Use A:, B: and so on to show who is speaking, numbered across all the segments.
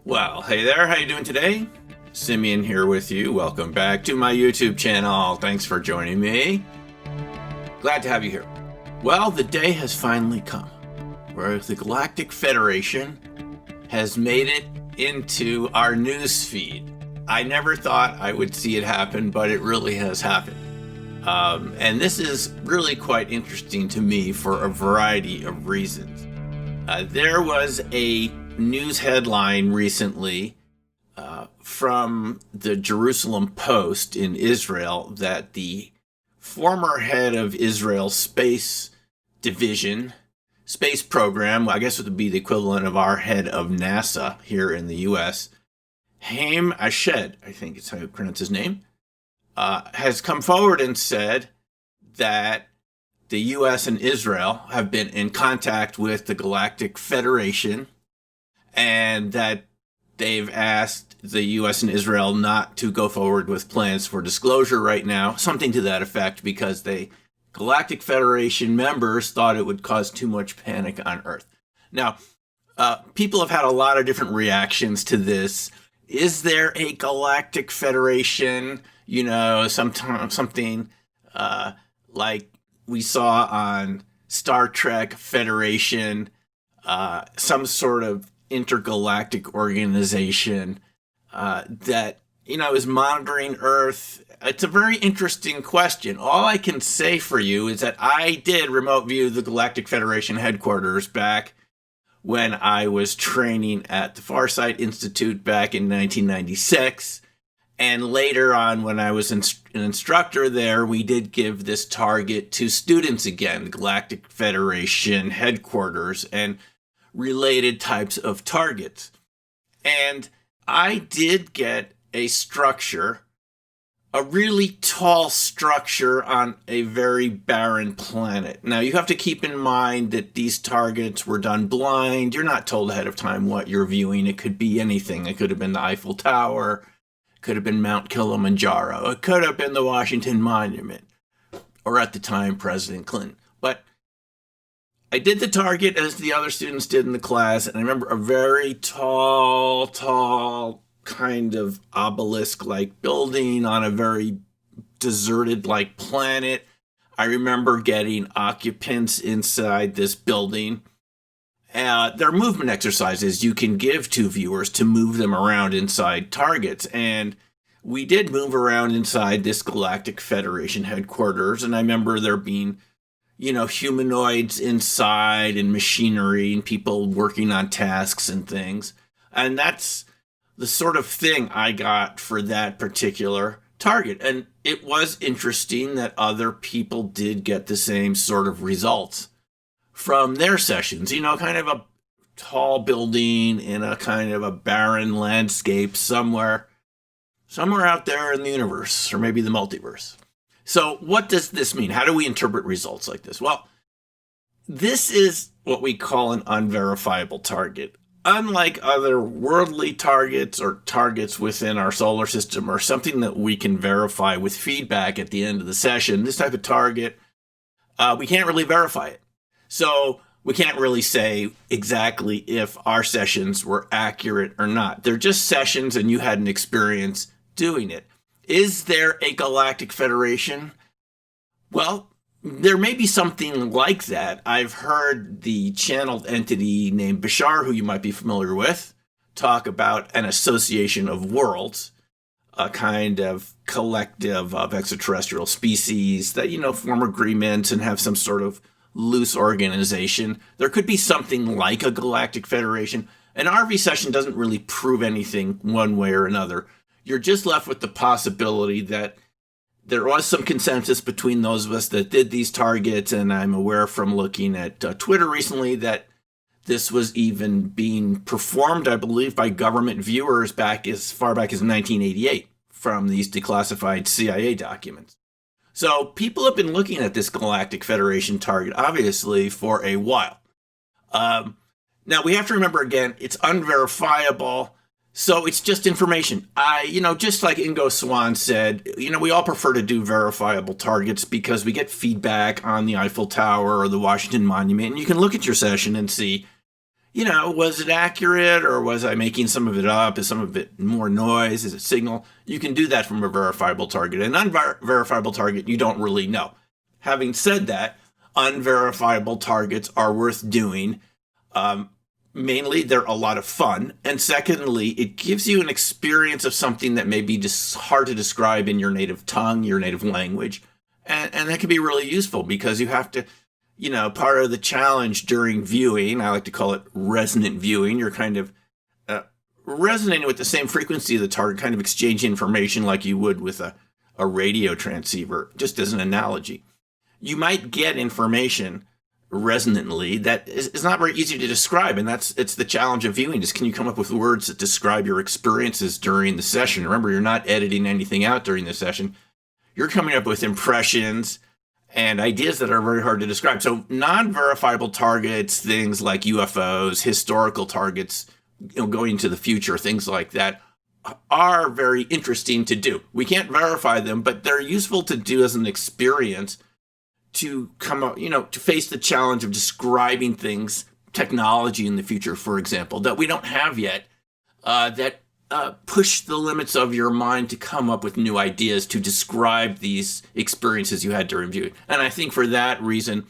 A: Well, hey there, how you doing today? Simeon here with you. Welcome back to my YouTube channel. Thanks for joining me. Glad to have you here. Well, the day has finally come where the Galactic Federation has made it into our news feed. I never thought I would see it happen, but it really has happened. And this is really quite interesting to me for a variety of reasons. There was a news headline recently from the Jerusalem Post in Israel that the former head of Israel's space division, space program, I guess it would be the equivalent of our head of NASA here in the U.S., Haim Ashed, I think it's how you pronounce his name, has come forward and said that the U.S. and Israel have been in contact with the Galactic Federation and that they've asked the U.S. and Israel not to go forward with plans for disclosure right now, something to that effect, because the Galactic Federation members thought it would cause too much panic on Earth. Now, people have had a lot of different reactions to this. Is there a Galactic Federation? You know, something like we saw on Star Trek Federation, some sort of intergalactic organization that, you know, is monitoring Earth. It's a very interesting question. All I can say for you is that I did remote view the Galactic Federation headquarters back when I was training at the Farsight Institute back in 1996. And later on, when I was an instructor there, we did give this target to students again, the Galactic Federation headquarters and related types of targets. And I did get a structure, a really tall structure on a very barren planet. Now, you have to keep in mind that these targets were done blind. You're not told ahead of time what you're viewing. It could be anything. It could have been the Eiffel Tower. Could have been Mount Kilimanjaro. It could have been the Washington Monument, or at the time, President Clinton. But I did the target as the other students did in the class, and I remember a very tall kind of obelisk-like building on a very deserted-like planet. I remember getting occupants inside this building. There are movement exercises you can give to viewers to move them around inside targets. And we did move around inside this Galactic Federation headquarters. And I remember there being, you know, humanoids inside and machinery and people working on tasks and things. And that's the sort of thing I got for that particular target. And it was interesting that other people did get the same sort of results from their sessions, you know, kind of a tall building in a kind of a barren landscape somewhere out there in the universe, or maybe the multiverse. So what does this mean? How do we interpret results like this? Well, this is what we call an unverifiable target. Unlike other worldly targets or targets within our solar system or something that we can verify with feedback at the end of the session, this type of target, we can't really verify it. So we can't really say exactly if our sessions were accurate or not. They're just sessions and you had an experience doing it. Is there a Galactic Federation? Well, there may be something like that. I've heard the channeled entity named Bashar, who you might be familiar with, talk about an association of worlds, a kind of collective of extraterrestrial species that, you know, form agreements and have some sort of loose organization. There could be something like a Galactic Federation. An RV session doesn't really prove anything one way or another. You're just left with the possibility that there was some consensus between those of us that did these targets, and I'm aware from looking at Twitter recently that this was even being performed, I believe, by government viewers back as far back as 1988 from these declassified CIA documents. So people have been looking at this Galactic Federation target, obviously, for a while. Now, we have to remember, again, it's unverifiable, so it's just information. Just like Ingo Swann said, we all prefer to do verifiable targets because we get feedback on the Eiffel Tower or the Washington Monument, and you can look at your session and see, was it accurate or was I making some of it up? Is some of it more noise? Is it signal? You can do that from a verifiable target. An unverifiable target, you don't really know. Having said that, unverifiable targets are worth doing. Mainly, they're a lot of fun. And secondly, it gives you an experience of something that may be just hard to describe in your native tongue, your native language. And that can be really useful because you have to, part of the challenge during viewing, I like to call it resonant viewing, you're kind of resonating with the same frequency of the target, kind of exchanging information like you would with a radio transceiver, just as an analogy. You might get information resonantly that is not very easy to describe, and it's the challenge of viewing, is can you come up with words that describe your experiences during the session? Remember, you're not editing anything out during the session. You're coming up with impressions and ideas that are very hard to describe. So non-verifiable targets, things like UFOs, historical targets, going into the future, things like that, are very interesting to do. We can't verify them, but they're useful to do as an experience to come up, to face the challenge of describing things, technology in the future, for example, that we don't have yet, that push the limits of your mind to come up with new ideas to describe these experiences you had during viewing. And I think for that reason,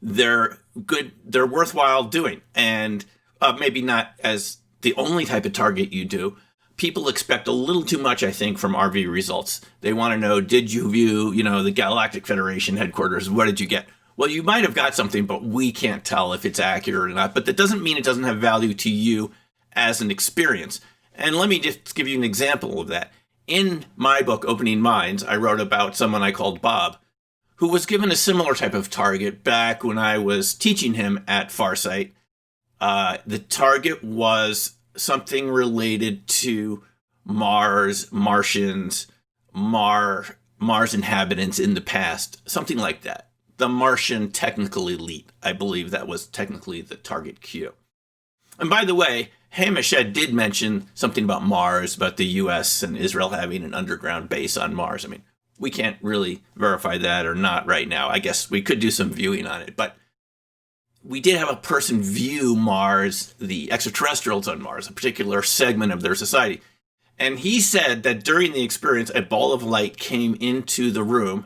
A: they're good, they're worthwhile doing. And maybe not as the only type of target you do. People expect a little too much, I think, from RV results. They want to know, did you view, the Galactic Federation headquarters? What did you get? Well, you might have got something, but we can't tell if it's accurate or not. But that doesn't mean it doesn't have value to you as an experience. And let me just give you an example of that. In my book, Opening Minds, I wrote about someone I called Bob, who was given a similar type of target back when I was teaching him at Farsight. The target was something related to Mars, Martians, Mars inhabitants in the past, something like that. The Martian technical elite, I believe that was technically the target Q. And by the way, Hamish did mention something about Mars, about the US and Israel having an underground base on Mars. I mean, we can't really verify that or not right now. I guess we could do some viewing on it, but we did have a person view Mars, the extraterrestrials on Mars, a particular segment of their society. And he said that during the experience, a ball of light came into the room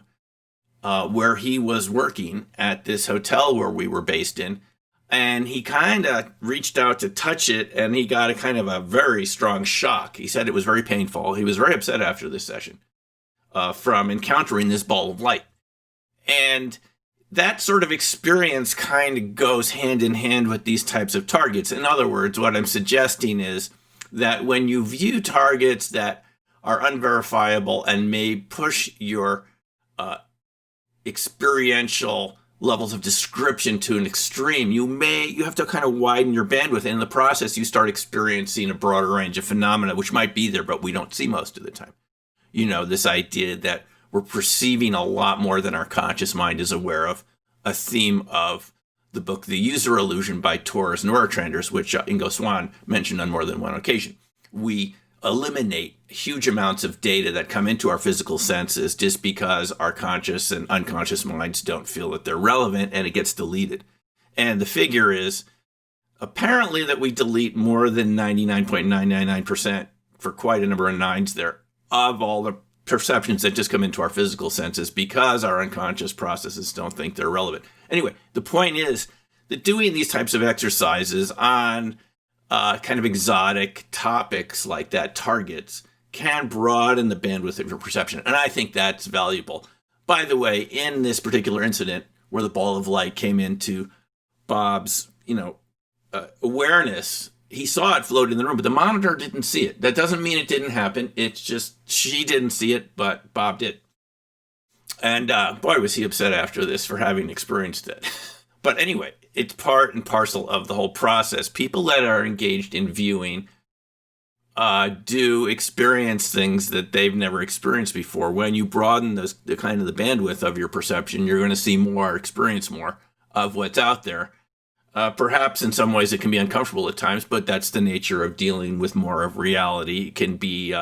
A: where he was working at this hotel where we were based in. And he kind of reached out to touch it, and he got a kind of a very strong shock. He said it was very painful. He was very upset after this session from encountering this ball of light. And that sort of experience kind of goes hand in hand with these types of targets. In other words, what I'm suggesting is that when you view targets that are unverifiable and may push your experiential levels of description to an extreme, you have to kind of widen your bandwidth. And in the process, you start experiencing a broader range of phenomena, which might be there, but we don't see most of the time. This idea that we're perceiving a lot more than our conscious mind is aware of, a theme of the book The User Illusion by Torres Neurotransmitters, which Ingo Swann mentioned on more than one occasion. We eliminate huge amounts of data that come into our physical senses just because our conscious and unconscious minds don't feel that they're relevant, and it gets deleted. And the figure is apparently that we delete more than 99.999%, for quite a number of nines there, of all the perceptions that just come into our physical senses because our unconscious processes don't think they're relevant. Anyway, the point is that doing these types of exercises on kind of exotic topics like that, targets, can broaden the bandwidth of your perception. And I think that's valuable. By the way, in this particular incident where the ball of light came into Bob's, awareness, he saw it float in the room, but the monitor didn't see it. That doesn't mean it didn't happen. It's just she didn't see it, but Bob did. And boy, was he upset after this for having experienced it. But anyway, it's part and parcel of the whole process. People that are engaged in viewing do experience things that they've never experienced before. When you broaden the kind of the bandwidth of your perception, you're going to see more, experience more of what's out there. Perhaps in some ways it can be uncomfortable at times, but that's the nature of dealing with more of reality. It can be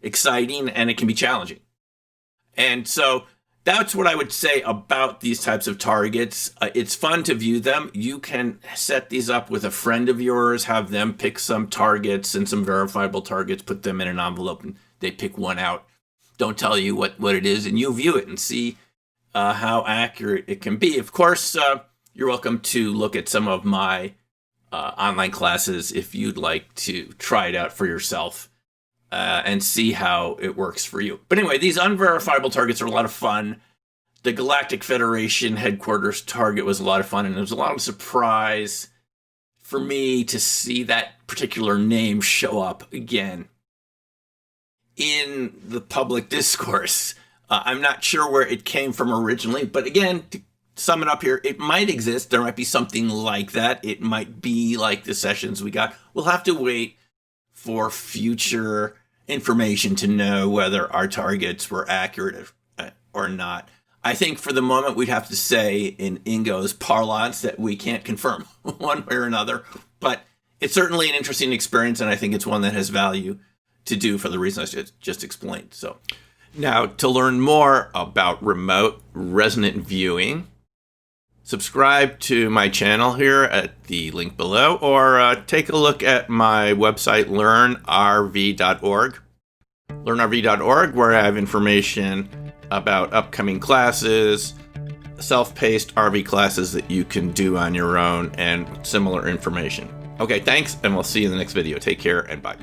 A: exciting and it can be challenging. And so that's what I would say about these types of targets. It's fun to view them. You can set these up with a friend of yours, have them pick some targets and some verifiable targets, put them in an envelope, and they pick one out. Don't tell you what it is, and you view it and see how accurate it can be. Of course, you're welcome to look at some of my online classes if you'd like to try it out for yourself. And see how it works for you. But anyway, these unverifiable targets are a lot of fun. The Galactic Federation headquarters target was a lot of fun, and it was a lot of surprise for me to see that particular name show up again in the public discourse. I'm not sure where it came from originally, but again, to sum it up here, it might exist. There might be something like that. It might be like the sessions we got. We'll have to wait for future information to know whether our targets were accurate or not. I think for the moment we'd have to say in Ingo's parlance that we can't confirm one way or another, but it's certainly an interesting experience, and I think it's one that has value to do for the reasons I just explained. So now, to learn more about remote resonant viewing, subscribe to my channel here at the link below, or take a look at my website, learnrv.org. Learnrv.org, where I have information about upcoming classes, self-paced RV classes that you can do on your own, and similar information. Okay, thanks, and we'll see you in the next video. Take care, and bye.